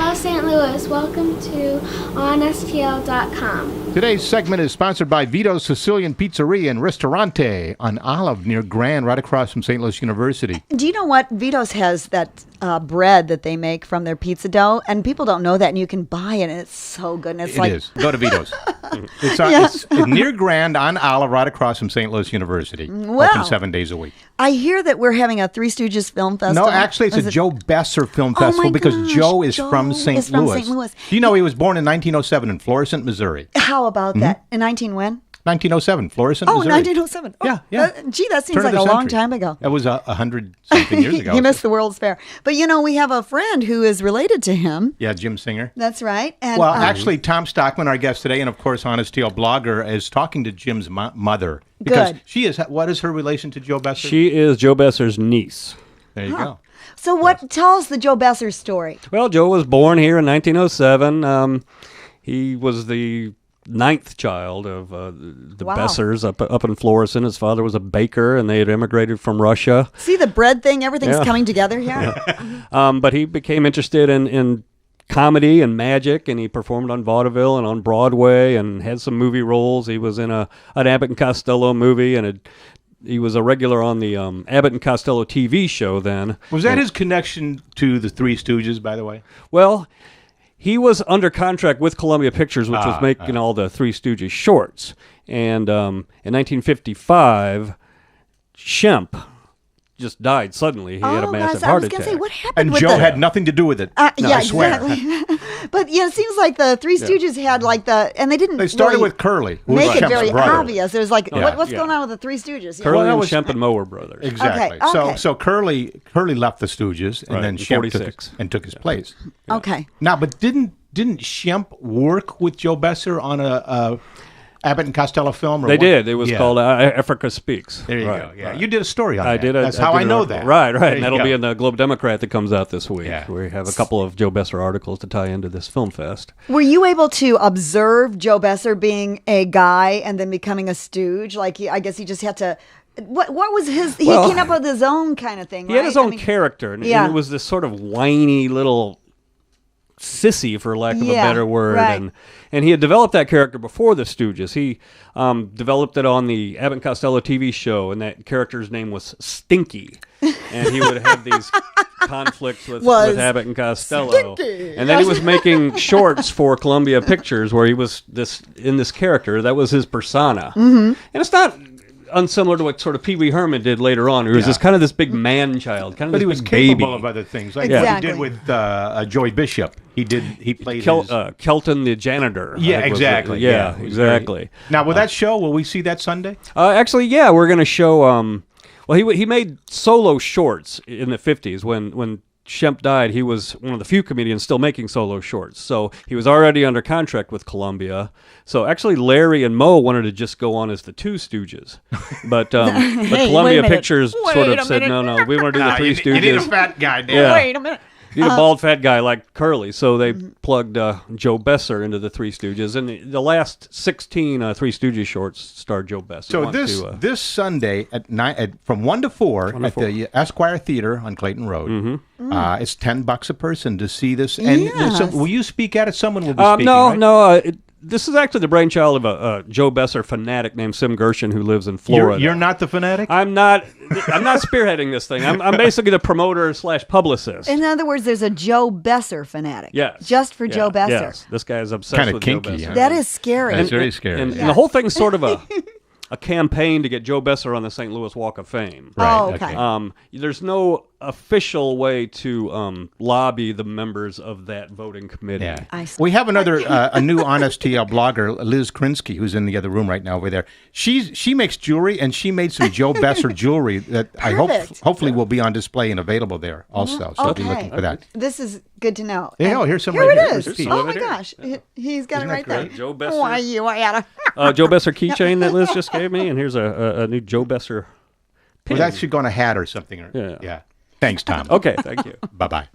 Hello, St. Louis. Welcome to onstl.com. Today's segment is sponsored by Vito's Sicilian Pizzeria and Ristorante on Olive near Grand, right across from St. Louis University. Do you know what? Vito's has that bread that they make from their pizza dough, and people don't know that, and you can buy it, and it's so good. And it's It is. Go to Vito's. It's near Grand on Olive, right across from St. Louis University. Wow. Open 7 days a week. I hear that we're having a Three Stooges film festival. No, actually, it's a Joe Besser film Oh festival my because gosh, Joe is Joe from St. is from Louis. St. Louis. Do you know he was born in 1907 in Florissant, Missouri? How about that? In 19 when? 1907, Florissant, Oh, Missouri. 1907. Oh, Yeah. Gee, that seems Turn of like the a long century. time ago. That was 100-something years ago. He missed the World's Fair. But, you know, we have a friend who is related to him. Yeah, Jim Singer. That's right. And, Well, actually, Tom Stockman, our guest today, and of course, Honest TL blogger, is talking to Jim's mother. Because Good. she is, what is her relation to Joe Besser? She is Joe Besser's niece. There you go. So tell us the Joe Besser story. Well, Joe was born here in 1907. He was the 9th child of the Wow. Bessers up in Florissant. His father was a baker, and they had immigrated from Russia. See the bread thing? Everything's Yeah. coming together here. But he became interested in comedy and magic, and he performed on vaudeville and on Broadway and had some movie roles. He was in an Abbott and Costello movie, and he was a regular on the Abbott and Costello TV show then. Was that his connection to the Three Stooges, by the way? Well, he was under contract with Columbia Pictures, which was making all the Three Stooges shorts. And in 1955, Shemp just died suddenly. He had a massive I heart was going to attack. say, what happened And with Joe the... had nothing to do with it. Yeah, I swear. exactly. But, yeah, it seems like the Three Stooges had like and they didn't They started really with Curly, who was make it Shemp's very brother. obvious. It was like, what's Yeah. going on with the Three Stooges? Curly that and was- Shemp and Moe were brothers. Exactly. Okay. So Curly left the Stooges, and Right, then in Shemp 46. took his place. Okay. Now, but didn't Shemp work with Joe Besser on a Abbott and Costello film? Or They what? did. It was Yeah. called Africa Speaks. There you Right, go. Yeah, right. you did a story on that. I did. That's I how did I an know article. that. Right. There And you that'll go. be in the Globe Democrat that comes out this week. Yeah. We have a couple of Joe Besser articles to tie into this film fest. Were you able to observe Joe Besser being a guy and then becoming a stooge? Like, I guess he just had to... What was his... He Well, came up with his own kind of thing, He had his right? own character, and yeah. it was this sort of whiny little sissy, for lack of a Yeah, better word. right. And he had developed that character before the Stooges. He developed it on the Abbott and Costello TV show, and that character's name was Stinky. And he would have these conflicts with Abbott and Costello. Stinky. And then he was making shorts for Columbia Pictures where he was in this character. That was his persona. Mm-hmm. And it's not unsimilar to what sort of Pee Wee Herman did later on. He was this big man child, kind of But this he was big capable baby. of other things, like Exactly. what he did with Joey Bishop. He played Kelton the janitor. I Yeah, think was exactly. Yeah, It was exactly. Now, with that show, will we see that Sunday? Actually, yeah, we're going to show. Well, he made solo shorts in the 50s when Shemp died. He was one of the few comedians still making solo shorts. So he was already under contract with Columbia. So actually, Larry and Moe wanted to just go on as the Two Stooges, but Hey, wait Columbia a minute. Pictures sort Wait of a said, minute. no, we want to do the Three Stooges. You need a fat guy, Dan. Yeah. Wait a minute. You need a bald fat guy like Curly, so they plugged Joe Besser into the Three Stooges, and the last 16 Three Stooges shorts starred Joe Besser. So this Sunday at from 1 to 4 at the Esquire Theater on Clayton Road. Mm-hmm. It's $10 a person to see this. And Yes. so will you speak at it? Someone will be speaking. No, right? no. This is actually the brainchild of a Joe Besser fanatic named Sim Gershon who lives in Florida. You're not the fanatic. I'm not spearheading this thing. I'm basically the promoter / publicist. In other words, there's a Joe Besser fanatic. Yes. Just for Joe Besser. Yes. This guy is obsessed Kinda with kinky, Joe Besser. huh? That is scary. That's very scary. And the whole thing's sort of a campaign to get Joe Besser on the St. Louis Walk of Fame. Right, Oh, okay. There's no official way to lobby the members of that voting committee. Yeah. I see. We have another a new Honest TL blogger, Liz Krinsky, who's in the other room right now over there. She makes jewelry, and she made some Joe Besser jewelry that I Perfect. hopefully will be on display and available there also. So I'll be looking for that. This is good to know. Yeah, here's some Here right it here. is. Here's a piece. Oh my Right here. gosh, he's got Isn't it right that there. great? Joe Besser. Why you Anna? Joe Besser keychain that Liz just gave me, and here's a new Joe Besser pin. Well, that should go on a hat or something. Yeah. Yeah. Thanks, Tom. Okay, thank you. Bye-bye.